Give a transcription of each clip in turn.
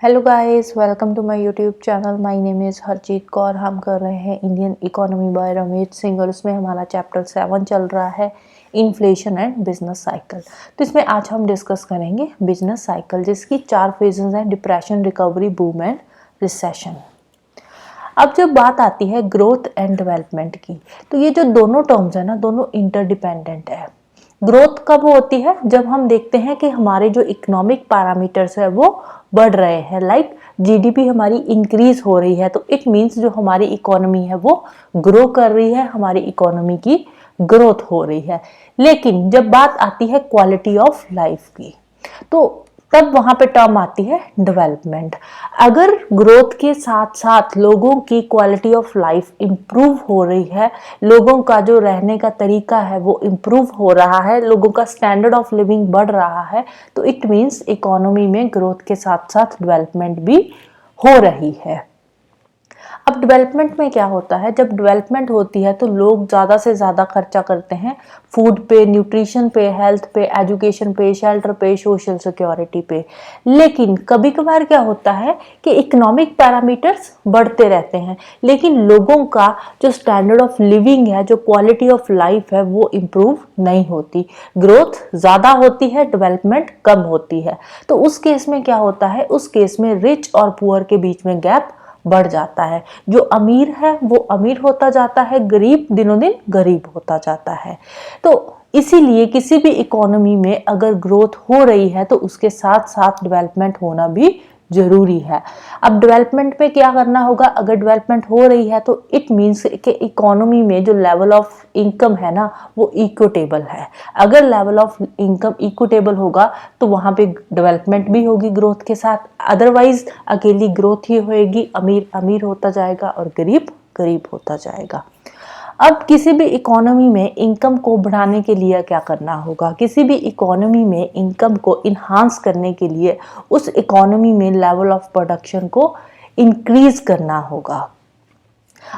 Hello guys, welcome to my YouTube channel. My name is Harjeet Kaur. हम कर रहे हैं Indian economy by Ramesh Singh और इसमें हमारा चैप्टर 7 चल रहा है इन्फ्लेशन एंड बिजनेस साइकिल। तो इसमें आज हम डिस्कस करेंगे बिजनेस साइकिल, जिसकी 4 फेजेस हैं: depression, recovery, boom and recession. अब जब बात आती है ग्रोथ एंड डेवलपमेंट की, तो ये जो दोनों टर्म्स है ना, दोनों इंटरडिपेंडेंट है। ग्रोथ कब होती है? जब हम देखते हैं कि हमारे जो इकोनॉमिक पैरामीटर्स है वो बढ़ रहे हैं, लाइक जीडीपी हमारी इंक्रीज हो रही है, तो इट मीन्स जो हमारी इकोनॉमी है वो ग्रो कर रही है, हमारी इकोनॉमी की ग्रोथ हो रही है। लेकिन जब बात आती है क्वालिटी ऑफ लाइफ की, तो तब वहां पे टर्म आती है डेवलपमेंट। अगर ग्रोथ के साथ साथ लोगों की क्वालिटी ऑफ लाइफ इंप्रूव हो रही है, लोगों का जो रहने का तरीका है वो इंप्रूव हो रहा है, लोगों का स्टैंडर्ड ऑफ लिविंग बढ़ रहा है, तो इट मीन्स इकोनॉमी में ग्रोथ के साथ साथ डेवलपमेंट भी हो रही है। अब डेवलपमेंट में क्या होता है? जब डेवलपमेंट होती है तो लोग ज़्यादा से ज़्यादा खर्चा करते हैं फूड पे, न्यूट्रिशन पे, हेल्थ पे, एजुकेशन पे, शेल्टर पे, सोशल सिक्योरिटी पे। लेकिन कभी कभार क्या होता है कि इकोनॉमिक पैरामीटर्स बढ़ते रहते हैं, लेकिन लोगों का जो स्टैंडर्ड ऑफ लिविंग है, जो क्वालिटी ऑफ लाइफ है, वो इम्प्रूव नहीं होती। ग्रोथ ज़्यादा होती है, डेवलपमेंट कम होती है। तो उस केस में क्या होता है? उस केस में रिच और पुअर के बीच में गैप बढ़ जाता है। जो अमीर है वो अमीर होता जाता है, गरीब दिनों दिन गरीब होता जाता है। तो इसीलिए किसी भी इकोनॉमी में अगर ग्रोथ हो रही है तो उसके साथ साथ डेवलपमेंट होना भी जरूरी है। अब डेवलपमेंट में क्या करना होगा? अगर डेवलपमेंट हो रही है तो इट मीन्स कि इकोनॉमी में जो लेवल ऑफ इनकम है ना, वो इक्विटेबल है। अगर लेवल ऑफ इनकम इक्विटेबल होगा तो वहां पे डेवलपमेंट भी होगी ग्रोथ के साथ। अदरवाइज अकेली ग्रोथ ही होएगी, अमीर अमीर होता जाएगा और गरीब गरीब होता जाएगा। अब किसी भी इकोनॉमी में इनकम को बढ़ाने के लिए क्या करना होगा? किसी भी इकोनॉमी में इनकम को इन्हांस करने के लिए उस इकोनॉमी में लेवल ऑफ प्रोडक्शन को इंक्रीज करना होगा।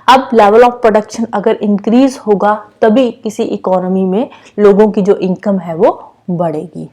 अब लेवल ऑफ प्रोडक्शन अगर इंक्रीज होगा तभी किसी इकोनॉमी में लोगों की जो इनकम है वो बढ़ेगी।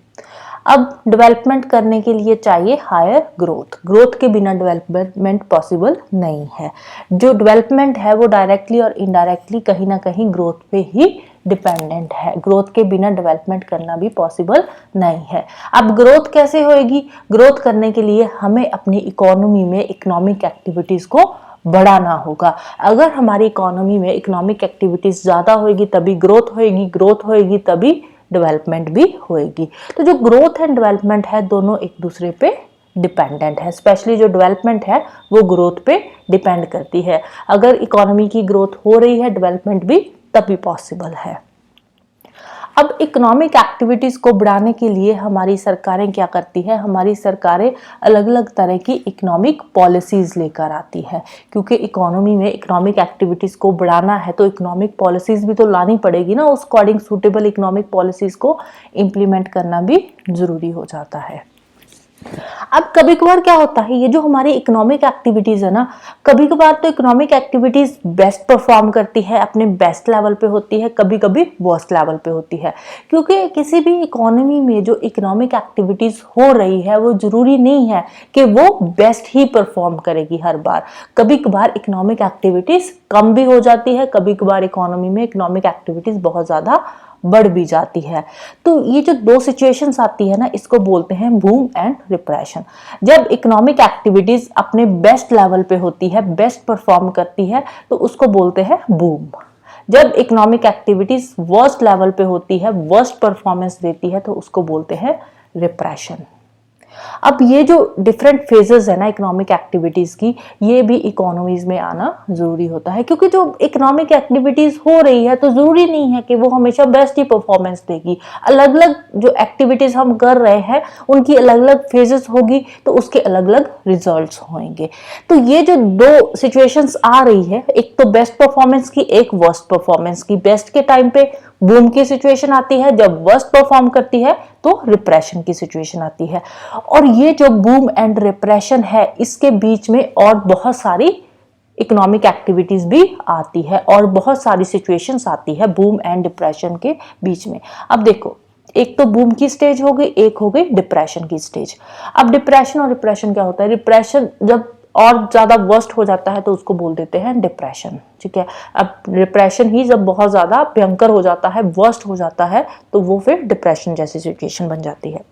अब डेवलपमेंट करने के लिए चाहिए हायर ग्रोथ। ग्रोथ के बिना डेवलपमेंट पॉसिबल नहीं है। जो डेवलपमेंट है वो डायरेक्टली और इनडायरेक्टली कहीं ना कहीं ग्रोथ पे ही डिपेंडेंट है। ग्रोथ के बिना डेवलपमेंट करना भी पॉसिबल नहीं है। अब ग्रोथ कैसे होएगी? ग्रोथ करने के लिए हमें अपनी इकोनॉमी में इकोनॉमिक एक्टिविटीज को बढ़ाना होगा। अगर हमारी इकोनॉमी में इकोनॉमिक एक्टिविटीज ज्यादा होएगी तभी ग्रोथ होएगी, ग्रोथ होएगी तभी डेवलपमेंट भी होएगी। तो जो ग्रोथ एंड डेवलपमेंट है दोनों एक दूसरे पे डिपेंडेंट है। स्पेशली जो डेवलपमेंट है वो ग्रोथ पे डिपेंड करती है। अगर इकोनॉमी की ग्रोथ हो रही है, डेवलपमेंट भी तभी पॉसिबल है। अब इकोनॉमिक एक्टिविटीज को बढ़ाने के लिए हमारी सरकारें क्या करती है? हमारी सरकारें अलग अलग तरह की इकोनॉमिक पॉलिसीज लेकर आती है, क्योंकि इकोनॉमी में इकोनॉमिक एक्टिविटीज को बढ़ाना है तो इकोनॉमिक पॉलिसीज भी तो लानी पड़ेगी ना। उस अकॉर्डिंग सूटेबल इकोनॉमिक पॉलिसीज को इम्प्लीमेंट करना भी जरूरी हो जाता है। अब कभी कभार क्या होता है, ये जो हमारी इकोनॉमिक एक्टिविटीज है ना, कभी कभार तो इकोनॉमिक एक्टिविटीज बेस्ट परफॉर्म करती है, अपने बेस्ट लेवल पे होती है, कभी कभी वर्स्ट लेवल पे होती है। क्योंकि किसी भी इकोनॉमी में जो इकोनॉमिक एक्टिविटीज हो रही है वो जरूरी नहीं है कि वो बेस्ट ही परफॉर्म करेगी हर बार। कभी कभार इकोनॉमिक एक्टिविटीज कम भी हो जाती है, कभी कभार इकोनॉमी में इकोनॉमिक एक्टिविटीज बहुत ज्यादा बढ़ भी जाती है। तो ये जो दो सिचुएशंस आती है ना, इसको बोलते हैं बूम एंड रिप्रेशन। जब इकोनॉमिक एक्टिविटीज अपने बेस्ट लेवल पे होती है, बेस्ट परफॉर्म करती है, तो उसको बोलते हैं बूम। जब इकोनॉमिक एक्टिविटीज वर्स्ट लेवल पे होती है, वर्स्ट परफॉर्मेंस देती है, तो उसको बोलते हैं रिप्रेशन। अब ये जो डिफरेंट फेजेस है ना इकोनॉमिक एक्टिविटीज की, ये भी इकोनॉमीज में आना जरूरी होता है। क्योंकि जो इकोनॉमिक एक्टिविटीज हो रही है तो जरूरी नहीं है कि वो हमेशा बेस्ट ही परफॉर्मेंस देगी। अलग अलग जो एक्टिविटीज हम कर रहे हैं उनकी अलग अलग फेजेस होगी, तो उसके अलग अलग रिजल्ट्स होंगे। तो ये जो दो सिचुएशंस आ रही है, एक तो बेस्ट परफॉर्मेंस की, एक वर्स्ट परफॉर्मेंस की। बेस्ट के टाइम पे बूम की सिचुएशन आती है, जब वर्स्ट परफॉर्म करती है तो रिप्रेशन की सिचुएशन आती है। और ये जो बूम एंड रिप्रेशन है, इसके बीच में और बहुत सारी इकोनॉमिक एक्टिविटीज भी आती है और बहुत सारी सिचुएशंस आती है बूम एंड डिप्रेशन के बीच में। अब देखो, एक तो बूम की स्टेज हो गई, एक हो गई डिप्रेशन की स्टेज। अब डिप्रेशन और डिप्रेशन क्या होता है, डिप्रेशन जब और ज्यादा वर्स्ट हो जाता है तो उसको बोल देते हैं डिप्रेशन, ठीक है। अब डिप्रेशन ही जब बहुत ज्यादा भयंकर हो जाता है, वर्स्ट हो जाता है, तो वो फिर डिप्रेशन जैसी सिचुएशन बन जाती है।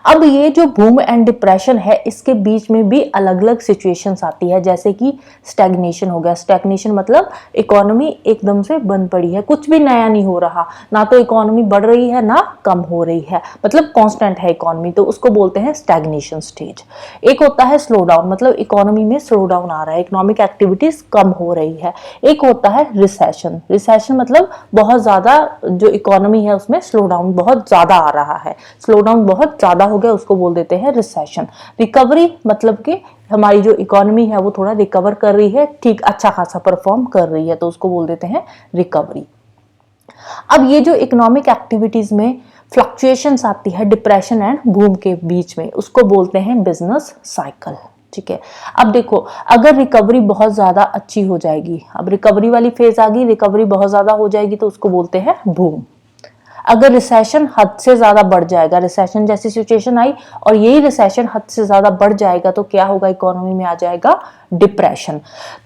अब ये जो बूम एंड डिप्रेशन है, इसके बीच में भी अलग अलग सिचुएशंस आती है, जैसे कि स्टैग्नेशन हो गया। स्टैग्नेशन मतलब इकोनॉमी एकदम से बंद पड़ी है, कुछ भी नया नहीं हो रहा, ना तो इकोनॉमी बढ़ रही है ना कम हो रही है, मतलब कांस्टेंट है इकोनॉमी, तो उसको बोलते हैं स्टैग्नेशन स्टेज। एक होता है स्लो डाउन, मतलब इकोनॉमी में स्लो डाउन आ रहा है, इकोनॉमिक एक्टिविटीज कम हो रही है। एक होता है रिसेशन, रिसेशन मतलब बहुत ज्यादा जो इकोनॉमी है उसमें स्लो डाउन बहुत ज्यादा आ रहा है, स्लो डाउन बहुत ज्यादा हो गया, उसको बोल देते हैं रिसेशन। रिकवरी मतलब कि हमारी जो इकोनॉमी है वो थोड़ा रिकवर कर रही है, ठीक अच्छा खासा परफॉर्म कर रही है, तो उसको बोल देते हैं रिकवरी। अब ये जो इकोनॉमिक एक्टिविटीज में फ्लक्चुएशंस आती है डिप्रेशन एंड बूम के बीच में, उसको बोलते हैं बिजनेस साइकिल, ठीक है। अब देखो, अगर रिकवरी बहुत ज्यादा अच्छी हो जाएगी, अब रिकवरी वाली फेज आ गई, रिकवरी बहुत ज्यादा हो जाएगी तो उसको बोलते हैं बूम। अगर रिसेशन हद से ज्यादा बढ़ जाएगा, रिसेशन जैसी सिचुएशन आई और यही रिसेशन हद से ज्यादा बढ़ जाएगा तो क्या होगा, इकोनॉमी में आ जाएगा डिप्रेशन।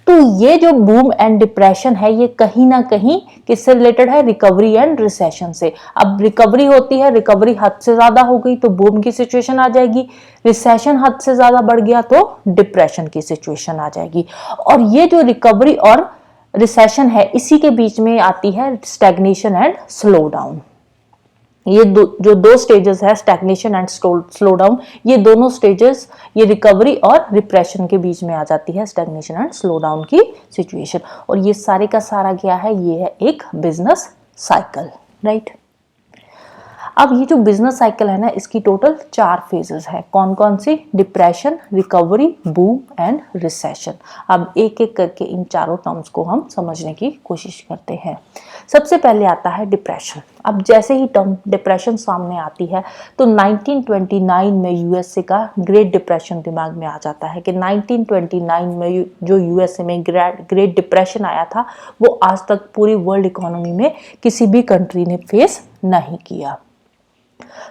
तो ये जो बूम एंड डिप्रेशन है, ये कहीं ना कहीं किससे रिलेटेड है, रिकवरी एंड रिसेशन से। अब रिकवरी होती है, रिकवरी हद से ज्यादा हो गई तो बूम की सिचुएशन आ जाएगी, रिसेशन हद से ज्यादा बढ़ गया तो डिप्रेशन की सिचुएशन आ जाएगी। और ये जो रिकवरी और रिसेशन है, इसी के बीच में आती है स्टैग्नेशन एंड स्लो डाउन। ये जो दो स्टेजेस है, स्टैग्नेशन एंड स्लो डाउन, ये दोनों स्टेजेस ये रिकवरी और रिप्रेशन के बीच में आ जाती है, स्टैग्नेशन एंड स्लो डाउन की सिचुएशन। और ये सारे का सारा क्या है, ये है एक बिजनेस साइकिल, राइट। अब ये जो बिजनेस साइकिल है ना, इसकी टोटल 4 फेजेस है। कौन कौन सी, depression, recovery, boom and recession. अब एक एक करके इन चारों टर्म्स को हम समझने की कोशिश करते हैं। सबसे पहले आता है डिप्रेशन। अब जैसे ही टर्म डिप्रेशन सामने आती है तो 1929 में यूएसए का ग्रेट डिप्रेशन दिमाग में आ जाता है कि 1929 में जो यूएसए में ग्रेट डिप्रेशन आया था, वो आज तक पूरी वर्ल्ड इकोनॉमी में किसी भी कंट्री ने फेस नहीं किया।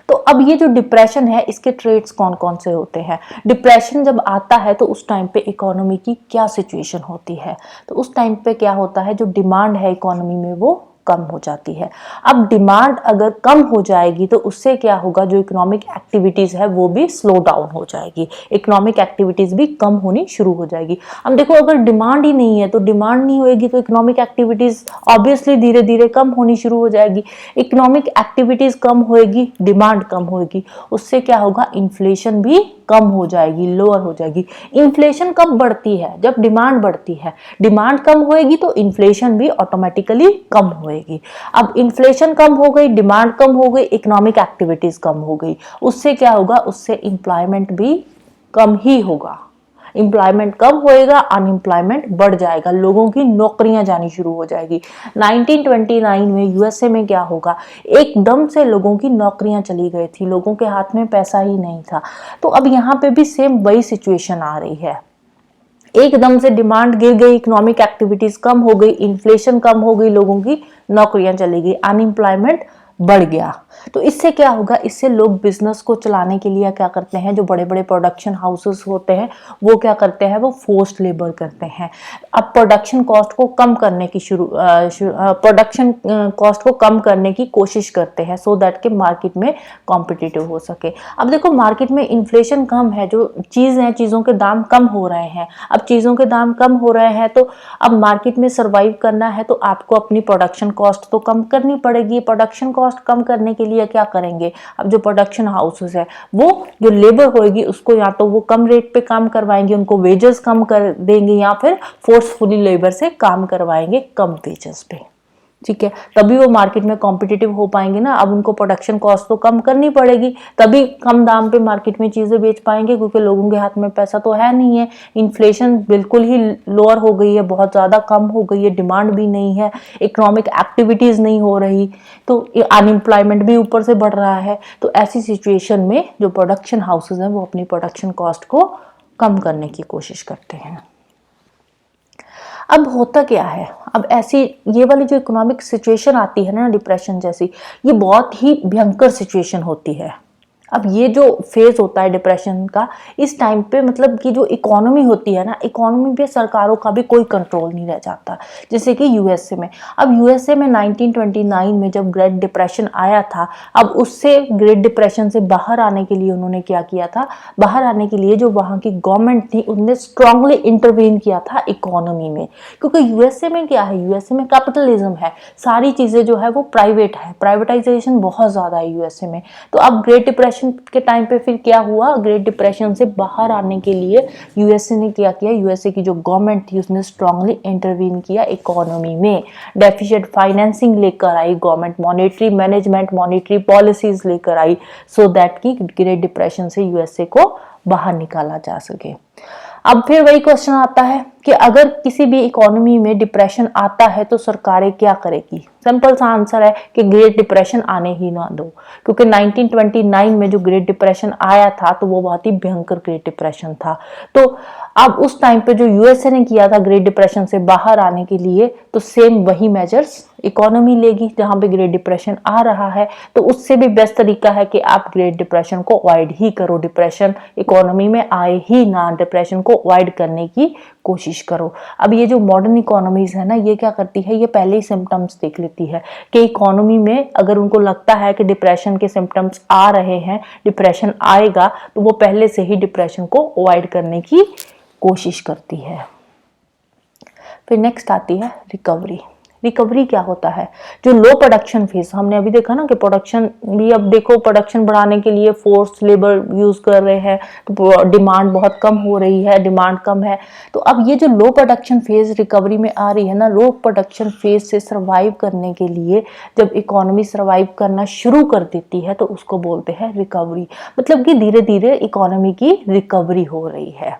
तो अब ये जो डिप्रेशन है, इसके ट्रेड्स कौन कौन से होते हैं। डिप्रेशन जब आता है तो उस टाइम पे इकोनॉमी की क्या सिचुएशन होती है, तो उस टाइम पे क्या होता है, जो डिमांड है इकोनॉमी में वो कम हो जाती है। अब डिमांड अगर कम हो जाएगी तो उससे क्या होगा, जो इकोनॉमिक एक्टिविटीज है वो भी स्लो डाउन हो जाएगी, इकोनॉमिक एक्टिविटीज भी कम होनी शुरू हो जाएगी। अब देखो, अगर डिमांड ही नहीं है तो डिमांड नहीं होगी तो इकोनॉमिक एक्टिविटीज ऑब्वियसली धीरे धीरे कम होनी शुरू हो जाएगी। इकोनॉमिक एक्टिविटीज कम होएगी, डिमांड कम होएगी, उससे क्या होगा, इन्फ्लेशन भी कम हो जाएगी, लोअर हो जाएगी। इन्फ्लेशन कब बढ़ती है, जब डिमांड बढ़ती है, डिमांड कम होएगी तो इन्फ्लेशन भी ऑटोमेटिकली कम होएगी। अब इन्फ्लेशन कम हो गई, डिमांड कम हो गई, इकोनॉमिक एक्टिविटीज कम हो गई, उससे क्या होगा, उससे एम्प्लॉयमेंट भी कम ही होगा। एम्प्लॉयमेंट कम होएगा, अनएम्प्लॉयमेंट बढ़ जाएगा, लोगों की नौकरियां जानी शुरू हो जाएगी। 1929 में यूएसए में क्या होगा, एकदम से लोगों की नौकरियां चली गई थी, लोगों के हाथ में पैसा ही नहीं था। तो अब यहाँ पे भी सेम वही सिचुएशन आ रही है, एकदम से डिमांड गिर गई, इकोनॉमिक एक्टिविटीज कम हो गई, इन्फ्लेशन कम हो गई, लोगों की नौकरियां चली गई, अनएम्प्लॉयमेंट बढ़ गया। तो इससे क्या होगा, इससे लोग बिजनेस को चलाने के लिए क्या करते हैं, जो बड़े बड़े प्रोडक्शन हाउसेस होते हैं वो क्या करते हैं, वो फोर्स्ड लेबर करते हैं। अब प्रोडक्शन कॉस्ट को कम करने की प्रोडक्शन कॉस्ट को कम करने की कोशिश करते हैं, सो दैट के मार्केट में कॉम्पिटिटिव हो सके। अब देखो, मार्केट में इन्फ्लेशन कम है, जो चीज है, चीजों के दाम कम हो रहे हैं। अब चीजों के दाम कम हो रहे हैं तो अब मार्केट में सर्वाइव करना है तो आपको अपनी प्रोडक्शन कॉस्ट तो कम करनी पड़ेगी। प्रोडक्शन कॉस्ट कम करने के लिए क्या करेंगे, अब जो प्रोडक्शन हाउसेस है वो जो लेबर होगी उसको या तो वो कम रेट पे काम करवाएंगे, उनको वेजेस कम कर देंगे, या फिर फोर्सफुली लेबर से काम करवाएंगे कम वेजेस पे, ठीक है। तभी वो मार्केट में कॉम्पिटिटिव हो पाएंगे ना। अब उनको प्रोडक्शन कॉस्ट तो कम करनी पड़ेगी, तभी कम दाम पे मार्केट में चीजें बेच पाएंगे, क्योंकि लोगों के हाथ में पैसा तो है नहीं है। इन्फ्लेशन बिल्कुल ही लोअर हो गई है, बहुत ज्यादा कम हो गई है, डिमांड भी नहीं है, इकोनॉमिक एक्टिविटीज नहीं हो रही, तो अनएम्प्लॉयमेंट भी ऊपर से बढ़ रहा है। तो ऐसी सिचुएशन में जो प्रोडक्शन हाउसेज हैं वो अपनी प्रोडक्शन कॉस्ट को कम करने की कोशिश करते हैं। अब होता क्या है, अब ऐसी ये वाली जो इकोनॉमिक सिचुएशन आती है ना डिप्रेशन जैसी, ये बहुत ही भयंकर सिचुएशन होती है। अब ये जो फेज होता है डिप्रेशन का, इस टाइम पे मतलब कि जो इकोनॉमी होती है ना, इकोनॉमी पे सरकारों का भी कोई कंट्रोल नहीं रह जाता। जैसे कि यूएसए में, अब यूएसए में 1929 में जब ग्रेट डिप्रेशन आया था, अब उससे ग्रेट डिप्रेशन से बाहर आने के लिए उन्होंने क्या किया था, बाहर आने के लिए जो वहाँ की गवर्नमेंट थी उन्होंने स्ट्रांगली इंटरवीन किया था इकोनॉमी में। क्योंकि यूएसए में क्या है, यूएसए में कैपिटलिज्म है, सारी चीज़ें जो है वो प्राइवेट है, प्राइवेटाइजेशन बहुत ज़्यादा है यूएसए में। तो अब ग्रेट डिप्रेशन के टाइम पे फिर क्या हुआ, ग्रेट डिप्रेशन से बाहर आने के लिए यूएसए ने क्या किया, यूएसए की जो गवर्नमेंट थी उसने स्ट्रांगली इंटरवीन किया इकोनॉमी में, डेफिशिएंट फाइनेंसिंग लेकर आई government, monetary management, monetary policies लेकर आई, सो दैट की ग्रेट डिप्रेशन से यूएसए को बाहर निकाला जा सके। अब फिर वही क्वेश्चन आता है कि अगर किसी भी इकोनॉमी में डिप्रेशन आता है तो सरकारें क्या करेगी। सिंपल सा आंसर है कि ग्रेट डिप्रेशन आने ही ना दो, क्योंकि 1929 में जो ग्रेट डिप्रेशन आया था तो वो बहुत ही भयंकर ग्रेट डिप्रेशन था। तो अब उस टाइम पे जो यूएसए ने किया था ग्रेट डिप्रेशन से बाहर आने के लिए, तो सेम वही मेजर्स इकोनॉमी लेगी। जहां पे ग्रेट डिप्रेशन आ रहा है तो उससे भी बेस्ट तरीका है कि आप ग्रेट डिप्रेशन को अवॉइड ही करो, डिप्रेशन इकोनॉमी में आए ही ना, डिप्रेशन को अवॉइड करने की कोशिश करो। अब ये जो मॉडर्न इकोनॉमीज है ना, ये क्या करती है, ये पहले ही सिम्टम्स देख लेती है कि इकोनॉमी में अगर उनको लगता है कि डिप्रेशन के सिम्टम्स आ रहे हैं, डिप्रेशन आएगा, तो वो पहले से ही डिप्रेशन को अवॉइड करने की कोशिश करती है। फिर नेक्स्ट आती है रिकवरी। रिकवरी क्या होता है, जो लो प्रोडक्शन फेज, हमने अभी देखा ना कि प्रोडक्शन भी, अब देखो प्रोडक्शन बढ़ाने के लिए फोर्स लेबर यूज कर रहे हैं, तो डिमांड बहुत कम हो रही है, डिमांड कम है। तो अब ये जो लो प्रोडक्शन फेज रिकवरी में आ रही है ना, लो प्रोडक्शन फेज से सर्वाइव करने के लिए जब इकोनॉमी सर्वाइव करना शुरू कर देती है तो उसको बोलते हैं रिकवरी। मतलब कि धीरे धीरे इकोनॉमी की रिकवरी हो रही है।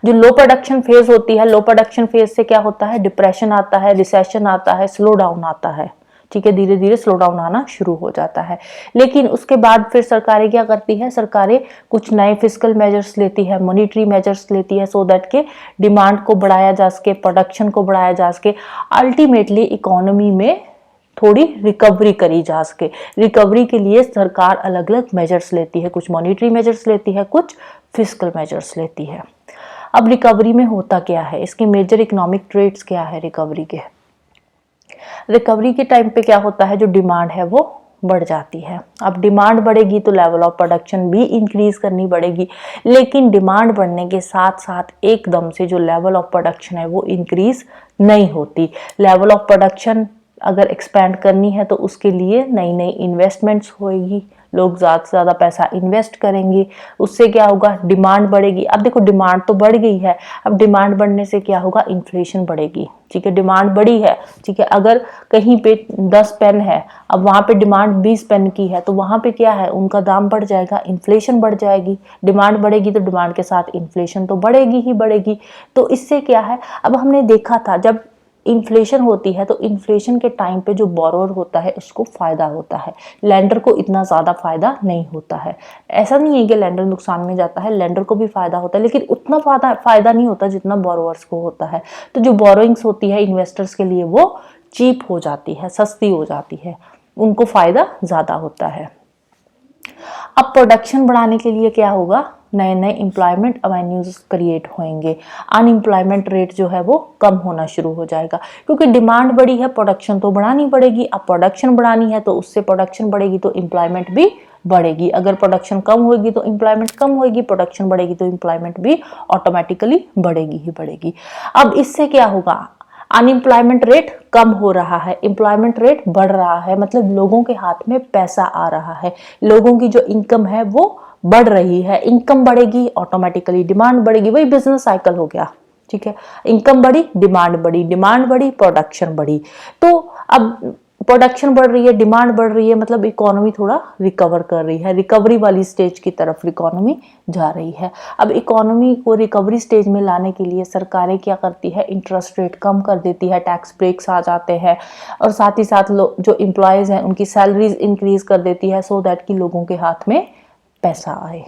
जो लो प्रोडक्शन फेज होती है, लो प्रोडक्शन फेज से क्या होता है, डिप्रेशन आता है, रिसेशन आता है, स्लो डाउन आता है, ठीक है, धीरे धीरे स्लो डाउन आना शुरू हो जाता है। लेकिन उसके बाद फिर सरकारें क्या करती है, सरकारें कुछ नए फिस्कल मेजर्स लेती है, मॉनिटरी मेजर्स लेती है, सो दैट के डिमांड को बढ़ाया जा सके, प्रोडक्शन को बढ़ाया जा सके, अल्टीमेटली इकोनॉमी में थोड़ी रिकवरी करी जा सके। रिकवरी के लिए सरकार अलग अलग मेजर्स लेती है, कुछ मॉनिटरी मेजर्स लेती है, कुछ फिस्कल मेजर्स लेती है। अब रिकवरी में होता क्या है, इसके मेजर इकोनॉमिक ट्रेड्स क्या है रिकवरी के। रिकवरी के टाइम पे क्या होता है, जो डिमांड है वो बढ़ जाती है। अब डिमांड बढ़ेगी तो लेवल ऑफ प्रोडक्शन भी इंक्रीज करनी पड़ेगी, लेकिन डिमांड बढ़ने के साथ साथ एकदम से जो लेवल ऑफ प्रोडक्शन है वो इंक्रीज नहीं होती। लेवल ऑफ प्रोडक्शन अगर एक्सपैंड करनी है तो उसके लिए नई नई इन्वेस्टमेंट्स होएगी, लोग ज़्यादा से ज़्यादा पैसा इन्वेस्ट करेंगे, उससे क्या होगा, डिमांड बढ़ेगी। अब देखो डिमांड तो बढ़ गई है, अब डिमांड बढ़ने से क्या होगा, इन्फ्लेशन बढ़ेगी, ठीक है, डिमांड बढ़ी है, ठीक है, अगर कहीं पे 10 पेन है, अब वहाँ पे डिमांड 20 पेन की है, तो वहाँ पे क्या है, उनका दाम बढ़ जाएगा, इन्फ्लेशन बढ़ जाएगी। डिमांड बढ़ेगी तो डिमांड के साथ इन्फ्लेशन तो बढ़ेगी ही बढ़ेगी। तो इससे क्या है, अब हमने देखा था जब इन्फ्लेशन होती है तो इन्फ्लेशन के टाइम पे जो बोरोअर होता है उसको फायदा होता है, लेंडर को इतना ज़्यादा फायदा नहीं होता है। ऐसा नहीं है कि लेंडर नुकसान में जाता है, लेंडर को भी फायदा होता है, लेकिन उतना फायदा नहीं होता जितना बोरोअर्स को होता है। तो जो बोरोइंग्स होती है इन्वेस्टर्स के लिए वो चीप हो जाती है, सस्ती हो जाती है, उनको फायदा ज़्यादा होता है। अब प्रोडक्शन बढ़ाने के लिए क्या होगा, नए नए एम्प्लॉयमेंट अवेन्यूज क्रिएट होंगे, अनएम्प्लॉयमेंट रेट जो है वो कम होना शुरू हो जाएगा, क्योंकि डिमांड बढ़ी है, प्रोडक्शन तो बढ़ानी पड़ेगी। अब प्रोडक्शन बढ़ानी है तो उससे प्रोडक्शन बढ़ेगी तो एम्प्लॉयमेंट भी बढ़ेगी। अगर प्रोडक्शन कम होगी तो एम्प्लॉयमेंट कम होगी, प्रोडक्शन बढ़ेगी तो एम्प्लॉयमेंट भी ऑटोमेटिकली बढ़ेगी ही बढ़ेगी। अब इससे क्या होगा, अनएम्प्लॉयमेंट रेट कम हो रहा है, एम्प्लॉयमेंट रेट बढ़ रहा है, मतलब लोगों के हाथ में पैसा आ रहा है, लोगों की जो इनकम है वो बढ़ रही है। इनकम बढ़ेगी ऑटोमेटिकली डिमांड बढ़ेगी, वही बिजनेस साइकिल हो गया, ठीक है, इनकम बढ़ी, डिमांड बढ़ी, डिमांड बढ़ी, प्रोडक्शन बढ़ी। तो अब प्रोडक्शन बढ़ रही है, डिमांड बढ़ रही है, मतलब इकोनॉमी थोड़ा रिकवर कर रही है, रिकवरी वाली स्टेज की तरफ इकोनॉमी जा रही है। अब इकोनॉमी को रिकवरी स्टेज में लाने के लिए सरकारें क्या करती है, इंटरेस्ट रेट कम कर देती है, टैक्स ब्रेक्स आ जाते हैं, और साथ ही साथ जो एम्प्लॉयज हैं उनकी सैलरीज इंक्रीज कर देती है, सो दैट कि लोगों के हाथ में पैसा आए।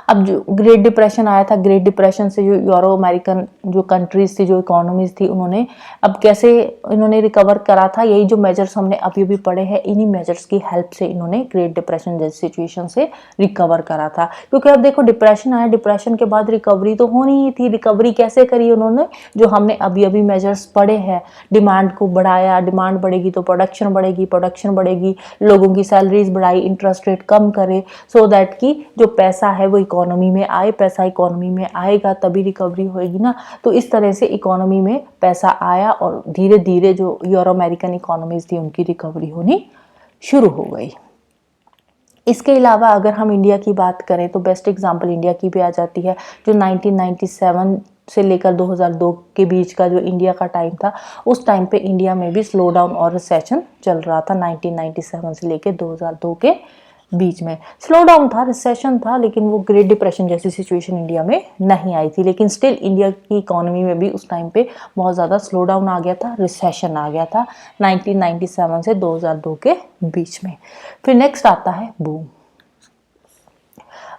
अब जो ग्रेट डिप्रेशन आया था, ग्रेट डिप्रेशन से जो यूरो अमेरिकन जो कंट्रीज थी, जो इकोनॉमीज थी, उन्होंने अब कैसे इन्होंने रिकवर करा था, यही जो मेजर्स हमने अभी अभी पढ़े हैं, इन्हीं मेजर्स की हेल्प से इन्होंने ग्रेट डिप्रेशन जैसी सिचुएशन से रिकवर करा था। क्योंकि अब देखो डिप्रेशन आया, डिप्रेशन के बाद रिकवरी तो होनी ही थी। रिकवरी कैसे करी उन्होंने, जो हमने अभी अभी मेजर्स पढ़े हैं, डिमांड को बढ़ाया, डिमांड बढ़ेगी तो प्रोडक्शन बढ़ेगी, प्रोडक्शन बढ़ेगी, लोगों की सैलरीज बढ़ाई, इंटरेस्ट रेट कम करे, सो दैट कि जो पैसा है वो इकोनॉमी में आए, पैसा इकोनॉमी में आएगा तभी रिकवरी होएगी ना। तो इस तरह से इकोनॉमी में पैसा आया और धीरे धीरे जो यूरो अमेरिकन इकोनॉमीज थी उनकी रिकवरी होनी शुरू हो गई। इसके अलावा अगर हम इंडिया की बात करें तो बेस्ट एग्जांपल इंडिया की भी आ जाती है, जो 1997 से लेकर 2002 के बीच का जो इंडिया का टाइम था, उस टाइम पे इंडिया में भी स्लो डाउन और रिसेशन चल रहा था। 1997 से लेकर 2002 के बीच में स्लो डाउन था, रिसेशन था, लेकिन वो ग्रेट डिप्रेशन जैसी सिचुएशन इंडिया में नहीं आई थी। लेकिन स्टिल इंडिया की इकोनॉमी में भी उस टाइम पे बहुत ज़्यादा स्लो डाउन आ गया था, रिसेशन आ गया था 1997 से 2002 के बीच में। फिर नेक्स्ट आता है बूम।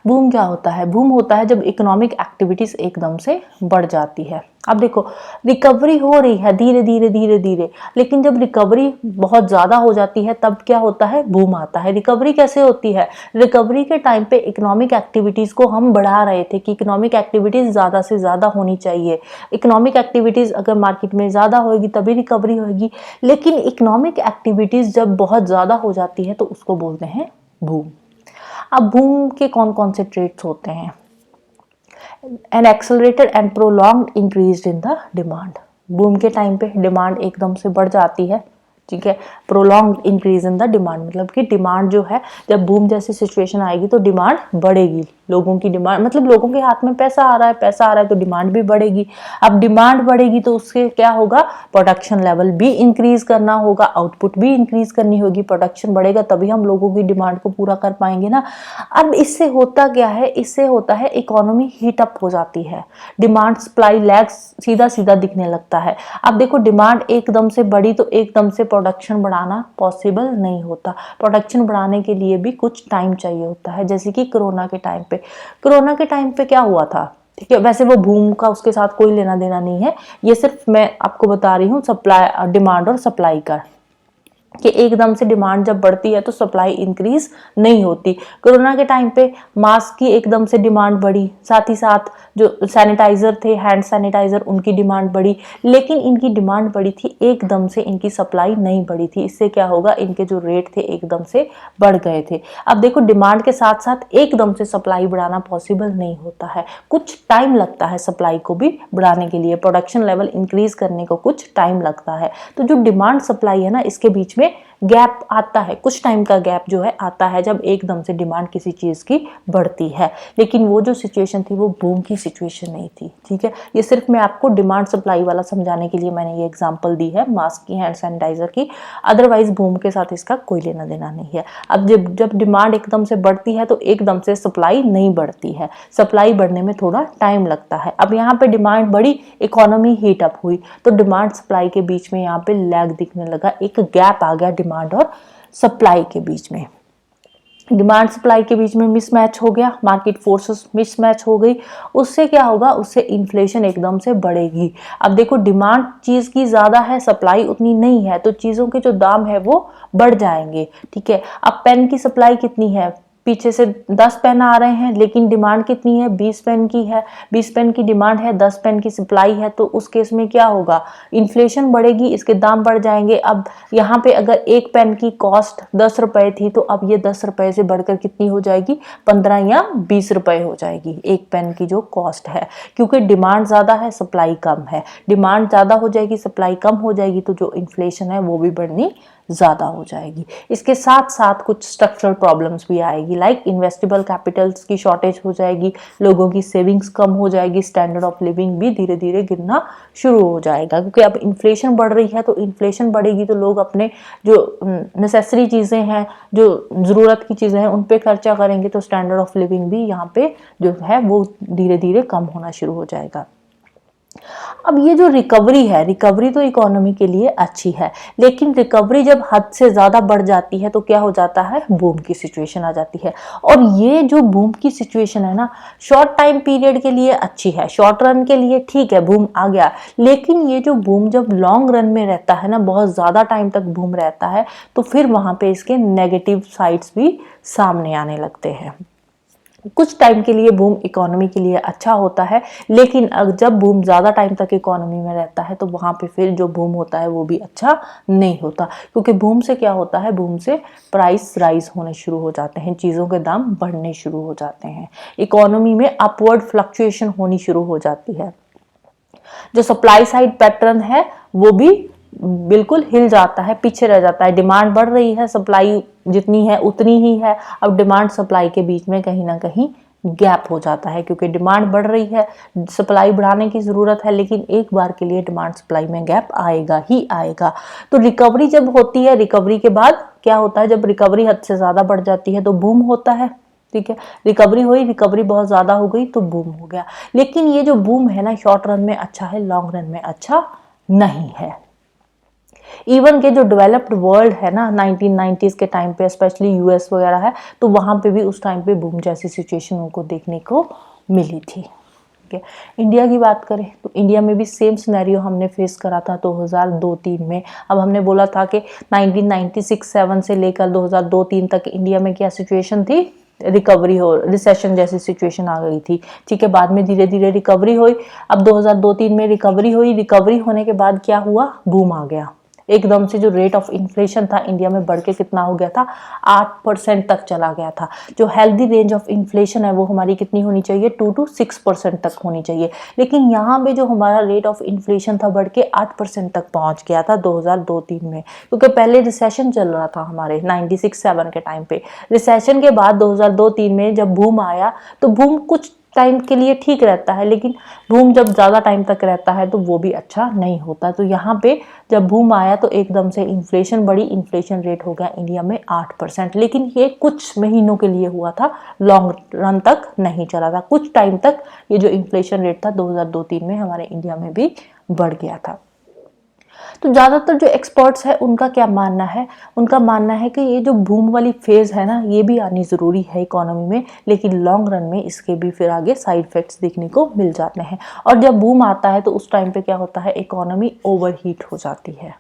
बूम क्या होता है? बूम होता है जब इकोनॉमिक एक्टिविटीज एकदम से बढ़ जाती है। अब देखो रिकवरी हो रही है धीरे धीरे धीरे धीरे, लेकिन जब रिकवरी बहुत ज़्यादा हो जाती है तब क्या होता है? बूम आता है। रिकवरी कैसे होती है? रिकवरी के टाइम पे इकोनॉमिक एक्टिविटीज़ को हम बढ़ा रहे थे कि इकोनॉमिक एक्टिविटीज़ ज़्यादा से ज़्यादा होनी चाहिए। इकोनॉमिक एक्टिविटीज़ अगर मार्केट में ज़्यादा होगी तभी रिकवरी होगी, लेकिन इकोनॉमिक एक्टिविटीज़ जब बहुत ज़्यादा हो जाती है तो उसको बोलते हैं बूम। अब बूम के कौन कौन से ट्रेड्स होते हैं? N accelerated and prolonged increase in the demand. Boom के टाइम पे डिमांड एकदम से बढ़ जाती है, ठीक है। Prolonged increase in the demand मतलब कि डिमांड जो है, जब बूम जैसी सिचुएशन आएगी तो डिमांड बढ़ेगी। लोगों की डिमांड मतलब लोगों के हाथ में पैसा आ रहा है, पैसा आ रहा है तो डिमांड भी बढ़ेगी। अब डिमांड बढ़ेगी तो उससे क्या होगा? प्रोडक्शन लेवल भी इंक्रीज करना होगा, आउटपुट भी इंक्रीज करनी होगी। प्रोडक्शन बढ़ेगा तभी हम लोगों की डिमांड को पूरा कर पाएंगे ना। अब इससे होता क्या है? इससे होता है इकोनॉमी हीट अप हो जाती है, डिमांड सप्लाई लैग सीधा सीधा दिखने लगता है। अब देखो डिमांड एकदम से बढ़ी तो एकदम से प्रोडक्शन बढ़ाना पॉसिबल नहीं होता। प्रोडक्शन बढ़ाने के लिए भी कुछ टाइम चाहिए होता है, जैसे कि कोरोना के टाइम पे। कोरोना के टाइम पे क्या हुआ था, ठीक है। वैसे वो बूम का उसके साथ कोई लेना देना नहीं है, ये सिर्फ मैं आपको बता रही हूँ सप्लाई, डिमांड और सप्लाई का, कि एकदम से डिमांड जब बढ़ती है तो सप्लाई इंक्रीज नहीं होती। कोरोना के टाइम पे मास्क की एकदम से डिमांड बढ़ी, साथ ही साथ जो सैनिटाइजर थे, हैंड सैनिटाइजर, उनकी डिमांड बढ़ी, लेकिन इनकी डिमांड बढ़ी थी एकदम से, इनकी सप्लाई नहीं बढ़ी थी। इससे क्या होगा? इनके जो रेट थे एकदम से बढ़ गए थे। अब देखो डिमांड के साथ साथ एकदम से सप्लाई बढ़ाना पॉसिबल नहीं होता है, कुछ टाइम लगता है सप्लाई को भी बढ़ाने के लिए, प्रोडक्शन लेवल इंक्रीज करने को कुछ टाइम लगता है। तो जो डिमांड सप्लाई है ना, इसके बीच में गैप आता है, कुछ टाइम का गैप जो है आता है जब एकदम से डिमांड किसी चीज की बढ़ती है। लेकिन वो जो सिचुएशन थी वो बूम की सिचुएशन नहीं थी, ठीक है। ये सिर्फ मैं आपको डिमांड सप्लाई वाला समझाने के लिए मैंने ये एग्जांपल दी है मास्क की, हैंड सैनिटाइजर की, अदरवाइज बूम के साथ इसका कोई लेना देना नहीं है। अब जब डिमांड एकदम से बढ़ती है तो एकदम से सप्लाई नहीं बढ़ती है, सप्लाई बढ़ने में थोड़ा टाइम लगता है। अब यहाँ पे डिमांड बढ़ी, इकोनॉमी हीट अप हुई, तो डिमांड सप्लाई के बीच में यहाँ पे लैग दिखने लगा, एक गैप आ गया डिमांड और सप्लाई के बीच में। डिमांड सप्लाई के बीच में मिसमैच हो गया, मार्केट फोर्सेस मिसमैच हो गई, उससे क्या होगा? उससे इन्फ्लेशन एकदम से बढ़ेगी। अब देखो डिमांड चीज की ज्यादा है, सप्लाई उतनी नहीं है, तो चीजों के जो दाम है वो बढ़ जाएंगे, ठीक है। अब पेन की सप्लाई कितनी है? पीछे से 10 पेन आ रहे हैं, लेकिन डिमांड कितनी है? 20 पेन की है, 20 पेन की डिमांड है, 10 पेन की सप्लाई है, तो उस केस में क्या होगा? इन्फ्लेशन बढ़ेगी, इसके दाम बढ़ जाएंगे। अब यहाँ पे अगर एक पेन की कॉस्ट 10 रुपए थी तो अब ये 10 रुपए से बढ़कर कितनी हो जाएगी? 15 या 20 रुपए हो जाएगी एक पेन की जो कॉस्ट है, क्योंकि डिमांड ज्यादा है, सप्लाई कम है। डिमांड ज्यादा हो जाएगी, सप्लाई कम हो जाएगी, तो जो इन्फ्लेशन है वो भी बढ़नी ज़्यादा हो जाएगी। इसके साथ साथ कुछ स्ट्रक्चरल प्रॉब्लम्स भी आएगी, लाइक इन्वेस्टेबल कैपिटल्स की शॉर्टेज हो जाएगी, लोगों की सेविंग्स कम हो जाएगी, स्टैंडर्ड ऑफ लिविंग भी धीरे धीरे गिरना शुरू हो जाएगा, क्योंकि अब इन्फ्लेशन बढ़ रही है। तो इन्फ्लेशन बढ़ेगी तो लोग अपने जो नेसेसरी चीज़ें हैं, जो ज़रूरत की चीज़ें हैं, उन पे खर्चा करेंगे, तो स्टैंडर्ड ऑफ लिविंग भी यहाँ पे जो है वो धीरे धीरे कम होना शुरू हो जाएगा। अब ये जो रिकवरी है, रिकवरी तो इकोनॉमी के लिए अच्छी है, लेकिन रिकवरी जब हद से ज़्यादा बढ़ जाती है तो क्या हो जाता है, बूम की सिचुएशन आ जाती है। और ये जो बूम की सिचुएशन है ना, शॉर्ट टाइम पीरियड के लिए अच्छी है, शॉर्ट रन के लिए ठीक है, बूम आ गया। लेकिन ये जो बूम जब लॉन्ग रन में रहता है ना, बहुत ज़्यादा टाइम तक बूम रहता है, तो फिर वहाँ पे इसके नेगेटिव साइड्स भी सामने आने लगते हैं। कुछ टाइम के लिए बूम इकोनॉमी के लिए अच्छा होता है, लेकिन जब बूम ज़्यादा टाइम तक इकोनॉमी में रहता है तो वहाँ पे फिर जो बूम होता है वो भी अच्छा नहीं होता, क्योंकि बूम से क्या होता है, बूम से प्राइस राइज होने शुरू हो जाते हैं, चीज़ों के दाम बढ़ने शुरू हो जाते हैं, इकोनॉमी में अपवर्ड फ्लक्चुएशन होनी शुरू हो जाती है। जो सप्लाई साइड पैटर्न है वो भी बिल्कुल हिल जाता है, पीछे रह जाता है। डिमांड बढ़ रही है, सप्लाई जितनी है उतनी ही है। अब डिमांड सप्लाई के बीच में कहीं ना कहीं गैप हो जाता है, क्योंकि डिमांड बढ़ रही है, सप्लाई बढ़ाने की ज़रूरत है, लेकिन एक बार के लिए डिमांड सप्लाई में गैप आएगा ही आएगा। तो रिकवरी जब होती है, रिकवरी के बाद क्या होता है, जब रिकवरी हद से ज़्यादा बढ़ जाती है तो बूम होता है। ठीक है, रिकवरी हुई, रिकवरी बहुत ज़्यादा हो गई तो बूम हो गया। लेकिन ये जो बूम है ना, शॉर्ट रन में अच्छा है, लॉन्ग रन में अच्छा नहीं है। इवन के जो डेवलप्ड वर्ल्ड है ना, 1990s के टाइम पे स्पेशली यूएस वगैरह है, तो वहाँ पे भी उस टाइम पे बूम जैसी सिचुएशन उनको देखने को मिली थी। इंडिया की बात करें तो इंडिया में भी सेम सिनेरियो हमने फेस करा था 2002-03 में। अब हमने बोला था कि 1996-07 से लेकर 2002-03 तक इंडिया में क्या सिचुएशन थी, रिकवरी हो, रिसेशन जैसी सिचुएशन आ गई थी। ठीक है, बाद में धीरे धीरे रिकवरी हुई। अब 2002-03 में रिकवरी हुई, रिकवरी होने के बाद क्या हुआ, बूम आ गया। एकदम से जो रेट ऑफ इन्फ्लेशन था इंडिया में बढ़ के कितना हो गया था, 8% तक चला गया था। जो हेल्दी रेंज ऑफ इन्फ्लेशन है वो हमारी कितनी होनी चाहिए, 2 to 6% तक होनी चाहिए। लेकिन यहाँ पे जो हमारा रेट ऑफ इन्फ्लेशन था बढ़ के 8% तक पहुंच गया था 2002-03 में, क्योंकि पहले रिसेशन चल रहा था हमारे 96-07 के टाइम पे। रिसेशन के बाद 2002-03 में जब बूम आया तो बूम कुछ टाइम के लिए ठीक रहता है, लेकिन बूम जब ज़्यादा टाइम तक रहता है तो वो भी अच्छा नहीं होता। तो यहाँ पे जब बूम आया तो एकदम से इन्फ्लेशन बढ़ी, इन्फ्लेशन रेट हो गया इंडिया में 8%। लेकिन ये कुछ महीनों के लिए हुआ था, लॉन्ग रन तक नहीं चला था। कुछ टाइम तक ये जो इन्फ्लेशन रेट था 2002-03 में हमारे इंडिया में भी बढ़ गया था। तो ज़्यादातर जो एक्सपर्ट्स हैं उनका क्या मानना है, उनका मानना है कि ये जो बूम वाली फेज़ है ना, ये भी आनी ज़रूरी है इकोनॉमी में, लेकिन लॉन्ग रन में इसके भी फिर आगे साइड इफेक्ट्स देखने को मिल जाते हैं। और जब बूम आता है तो उस टाइम पे क्या होता है, इकोनॉमी ओवरहीट हो जाती है।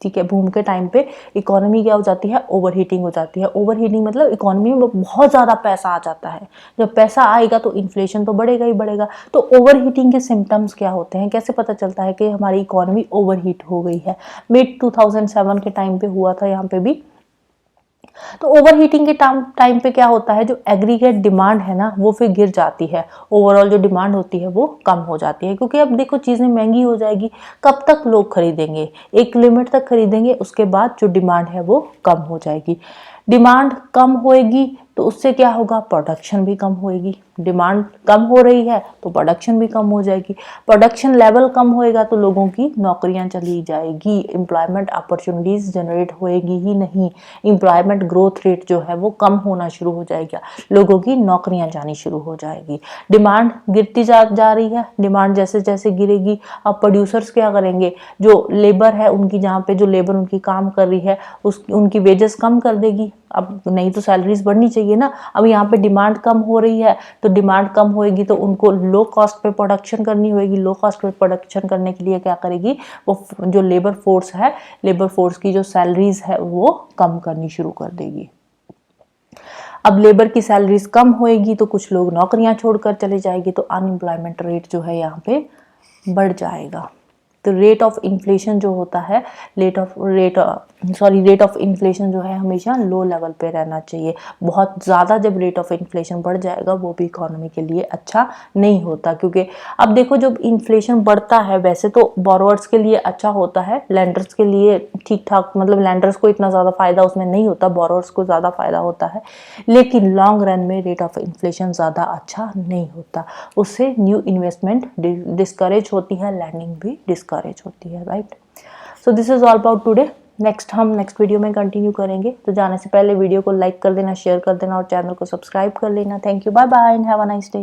ठीक है, बूम के टाइम पे इकोनॉमी क्या हो जाती है, ओवरहीटिंग हो जाती है। ओवरहीटिंग मतलब इकोनॉमी में बहुत ज़्यादा पैसा आ जाता है। जब पैसा आएगा तो इन्फ्लेशन तो बढ़ेगा ही बढ़ेगा। तो ओवरहीटिंग के सिम्टम्स क्या होते हैं, कैसे पता चलता है कि हमारी इकोनॉमी ओवरहीट हो गई है। मिड 2007 के टाइम पे हुआ था यहाँ पे भी। तो ओवरहीटिंग के टाइम पे क्या होता है, जो एग्रीगेट डिमांड है ना वो फिर गिर जाती है। ओवरऑल जो डिमांड होती है वो कम हो जाती है, क्योंकि अब देखो चीज़ें महंगी हो जाएगी, कब तक लोग खरीदेंगे, एक लिमिट तक खरीदेंगे, उसके बाद जो डिमांड है वो कम हो जाएगी। डिमांड कम होएगी तो उससे क्या होगा, प्रोडक्शन भी कम होएगी। डिमांड कम हो रही है तो प्रोडक्शन भी कम हो जाएगी। प्रोडक्शन लेवल कम होएगा तो लोगों की नौकरियां चली जाएगी, एम्प्लॉयमेंट अपॉर्चुनिटीज जनरेट होएगी ही नहीं। एम्प्लॉयमेंट ग्रोथ रेट जो है वो कम होना शुरू हो जाएगा, लोगों की नौकरियां जानी शुरू हो जाएगी। डिमांड गिरती जा रही है, डिमांड जैसे जैसे गिरेगी, अब प्रोड्यूसर्स क्या करेंगे, जो लेबर है उनकी, जहाँ पे जो लेबर उनकी काम कर रही है उनकी वेजेस कम कर देगी। अब नहीं तो सैलरीज बढ़नी चाहिए ना। अब यहाँ पे डिमांड कम हो रही है तो डिमांड कम होएगी तो उनको लो कॉस्ट पे प्रोडक्शन करनी होगी। लो कॉस्ट पे प्रोडक्शन करने के लिए क्या करेगी, वो जो लेबर फोर्स है, लेबर फोर्स की जो सैलरीज है वो कम करनी शुरू कर देगी। अब लेबर की सैलरीज कम होएगी तो कुछ लोग नौकरियां छोड़कर चले जाएंगे, तो अनएम्प्लॉयमेंट रेट जो है यहाँ पे बढ़ जाएगा। तो रेट ऑफ इन्फ्लेशन जो होता है, रेट ऑफ इन्फ्लेशन जो है हमेशा लो लेवल पे रहना चाहिए। बहुत ज़्यादा जब रेट ऑफ इन्फ्लेशन बढ़ जाएगा वो भी इकोनॉमी के लिए अच्छा नहीं होता, क्योंकि अब देखो जब इन्फ्लेशन बढ़ता है, वैसे तो बोरोवर्स के लिए अच्छा होता है, लैंडर्स के लिए ठीक ठाक, मतलब लैंडर्स को इतना ज़्यादा फायदा उसमें नहीं होता, बोरोवर्स को ज़्यादा फायदा होता है। लेकिन लॉन्ग रन में रेट ऑफ इन्फ्लेशन ज़्यादा अच्छा नहीं होता, उससे न्यू इन्वेस्टमेंट डिस्करेज होती है, लैंडिंग भी डिस्करेज होती है, right. So this is all about today. हम नेक्स्ट वीडियो में कंटिन्यू करेंगे। तो जाने से पहले वीडियो को लाइक कर देना, शेयर कर देना और चैनल को सब्सक्राइब कर लेना। Thank you, bye bye and have a nice day.